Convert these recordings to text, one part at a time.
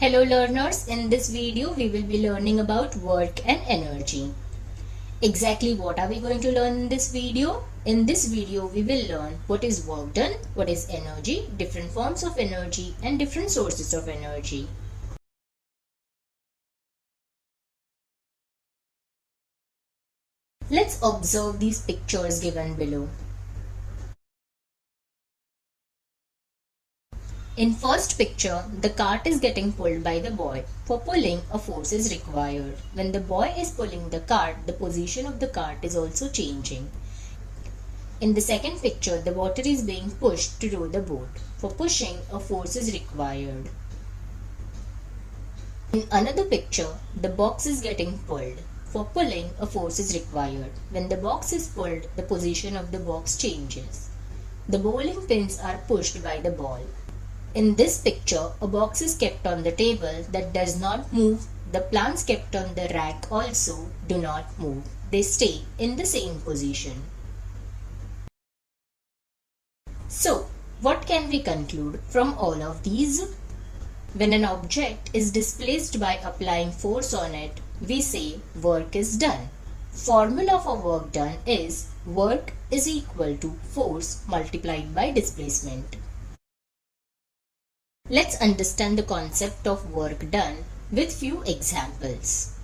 Hello learners, in this video we will be learning about work and energy. Exactly what are we going to learn in this video? In this video we will learn what is work done, what is energy, different forms of energy and different sources of energy. Let's observe these pictures given below. In first picture, the cart is getting pulled by the boy. For pulling, a force is required. When the boy is pulling the cart, the position of the cart is also changing. In the second picture, the water is being pushed to row the boat. For pushing, a force is required. In another picture, the box is getting pulled. For pulling, a force is required. When the box is pulled, the position of the box changes. The bowling pins are pushed by the ball. In this picture, a box is kept on the table that does not move. The plants kept on the rack also do not move. They stay in the same position. So, what can we conclude from all of these? When an object is displaced by applying force on it, we say work is done. Formula for work done is work is equal to force multiplied by displacement. Let's understand the concept of work done with few examples.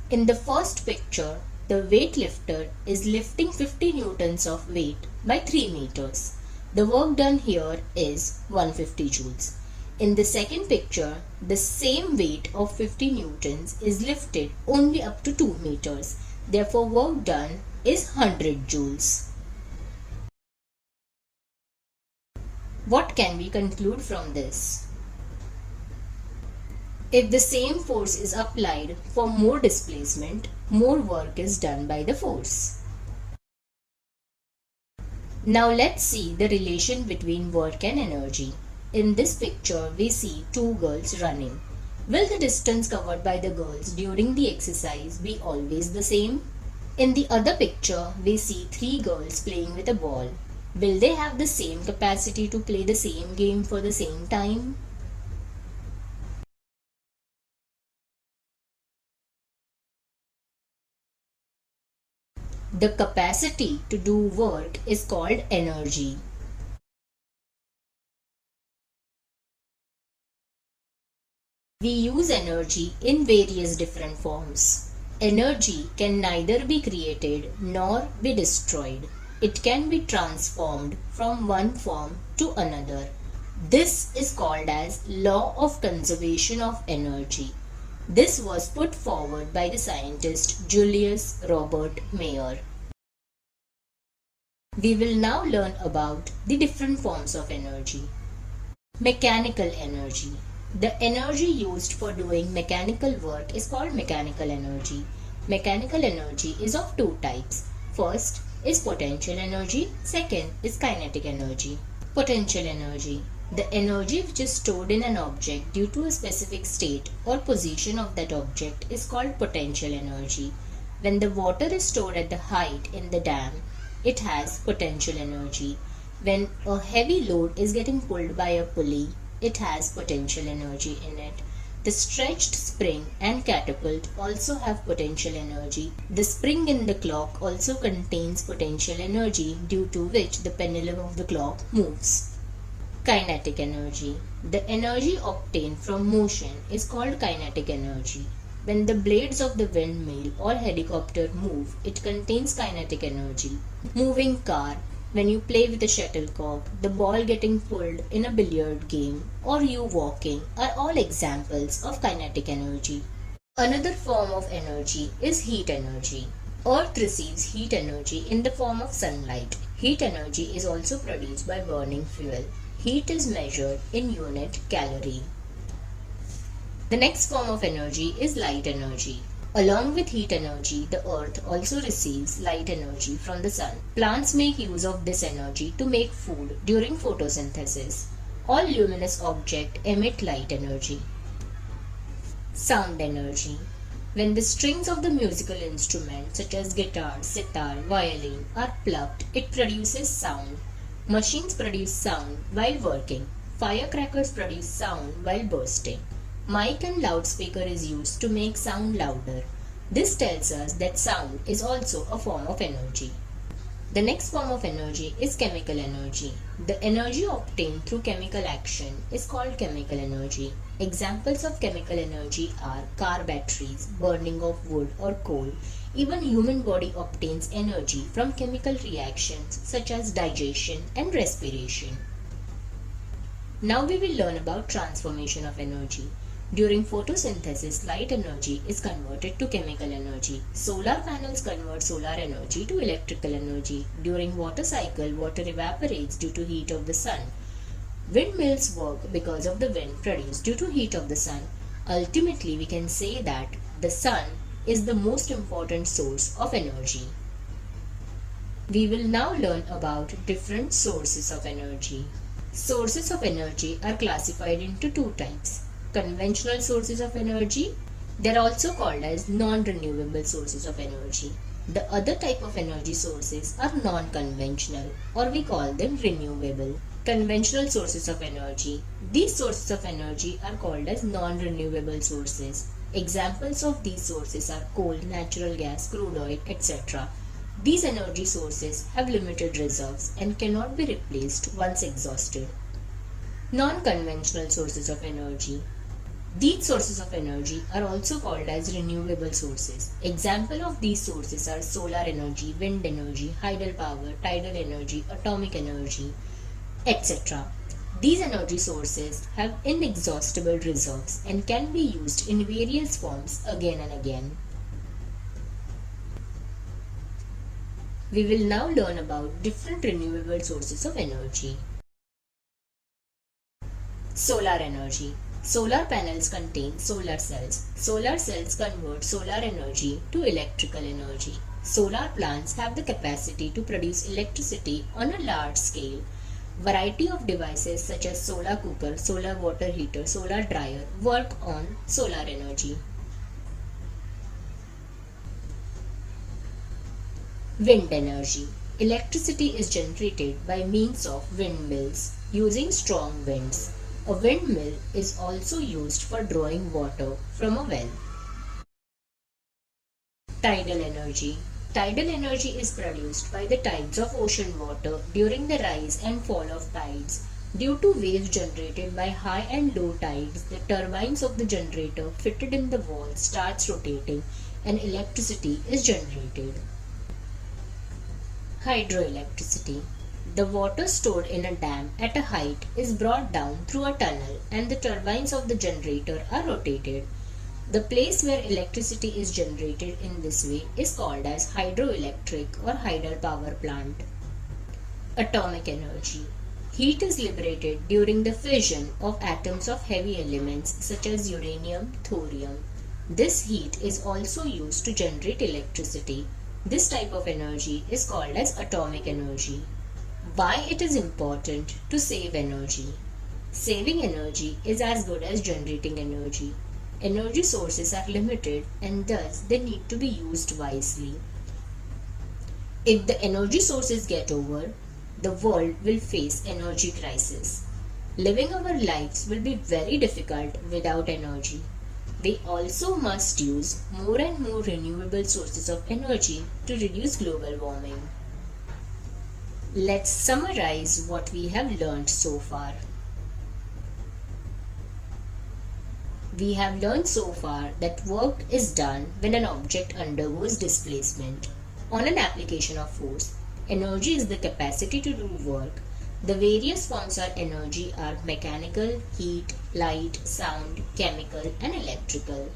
In the first picture, the weightlifter is lifting 50 newtons of weight by 3 meters. The work done here is 150 joules. In the second picture, the same weight of 50 newtons is lifted only up to 2 meters. Therefore, work done is 100 joules. What can we conclude from this? If the same force is applied for more displacement, more work is done by the force. Now let's see the relation between work and energy. In this picture, we see two girls running. Will the distance covered by the girls during the exercise be always the same? In the other picture, we see three girls playing with a ball. Will they have the same capacity to play the same game for the same time? The capacity to do work is called energy. We use energy in various different forms. Energy can neither be created nor be destroyed. It can be transformed from one form to another. This is called as law of conservation of energy. This was put forward by the scientist Julius Robert Mayer. We will now learn about the different forms of energy. Mechanical energy. The energy used for doing mechanical work is called mechanical energy. Mechanical energy is of two types. First is potential energy, second is kinetic energy. Potential energy. The energy which is stored in an object due to a specific state or position of that object is called potential energy. When the water is stored at the height in the dam, it has potential energy. When a heavy load is getting pulled by a pulley, it has potential energy in it. The stretched spring and catapult also have potential energy. The spring in the clock also contains potential energy due to which the pendulum of the clock moves. Kinetic energy. The energy obtained from motion is called kinetic energy. When the blades of the windmill or helicopter move, it contains kinetic energy. Moving car. When you play with a shuttlecock, the ball getting pulled in a billiard game, or you walking are all examples of kinetic energy. Another form of energy is heat energy. Earth receives heat energy in the form of sunlight. Heat energy is also produced by burning fuel. Heat is measured in unit calorie. The next form of energy is light energy. Along with heat energy, the earth also receives light energy from the sun. Plants make use of this energy to make food during photosynthesis. All luminous objects emit light energy. Sound energy. When the strings of the musical instrument such as guitar, sitar, violin are plucked, it produces sound. Machines produce sound while working. Firecrackers produce sound while bursting. Mic and loudspeaker is used to make sound louder. This tells us that sound is also a form of energy. The next form of energy is chemical energy. The energy obtained through chemical action is called chemical energy. Examples of chemical energy are car batteries, burning of wood or coal. Even human body obtains energy from chemical reactions such as digestion and respiration. Now we will learn about transformation of energy. During photosynthesis, light energy is converted to chemical energy. Solar panels convert solar energy to electrical energy. During water cycle, water evaporates due to heat of the sun. Windmills work because of the wind produced due to heat of the sun. Ultimately, we can say that the sun is the most important source of energy. We will now learn about different sources of energy. Sources of energy are classified into two types. Conventional sources of energy. They are also called as non-renewable sources of energy. The other type of energy sources are non-conventional, or we call them renewable. Conventional sources of energy. These sources of energy are called as non-renewable sources. Examples of these sources are coal, natural gas, crude oil, etc. These energy sources have limited reserves and cannot be replaced once exhausted. Non-conventional sources of energy. These sources of energy are also called as renewable sources. Example of these sources are solar energy, wind energy, hydropower, tidal energy, atomic energy, etc. These energy sources have inexhaustible reserves and can be used in various forms again and again. We will now learn about different renewable sources of energy. Solar energy. Solar panels contain solar cells. Solar cells convert solar energy to electrical energy. Solar plants have the capacity to produce electricity on a large scale. Variety of devices such as solar cooker, solar water heater, solar dryer work on solar energy. Wind energy. Electricity is generated by means of windmills using strong winds. A windmill is also used for drawing water from a well. Tidal energy. Tidal energy is produced by the tides of ocean water during the rise and fall of tides. Due to waves generated by high and low tides, the turbines of the generator fitted in the wall starts rotating and electricity is generated. Hydroelectricity. The water stored in a dam at a height is brought down through a tunnel and the turbines of the generator are rotated. The place where electricity is generated in this way is called as hydroelectric or hydropower plant. Atomic energy. Heat is liberated during the fission of atoms of heavy elements such as uranium, thorium. This heat is also used to generate electricity. This type of energy is called as atomic energy. Why it is important to save energy? Saving energy is as good as generating energy. Energy sources are limited and thus they need to be used wisely. If the energy sources get over, the world will face energy crisis. Living our lives will be very difficult without energy. We also must use more and more renewable sources of energy to reduce global warming. Let's summarize what we have learned so far. We have learned so far that work is done when an object undergoes displacement. On an application of force, energy is the capacity to do work. The various forms of energy are mechanical, heat, light, sound, chemical, and electrical.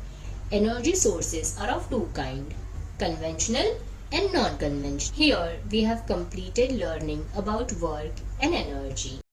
Energy sources are of two kinds, conventional and non-conventional. Here we have completed learning about work and energy.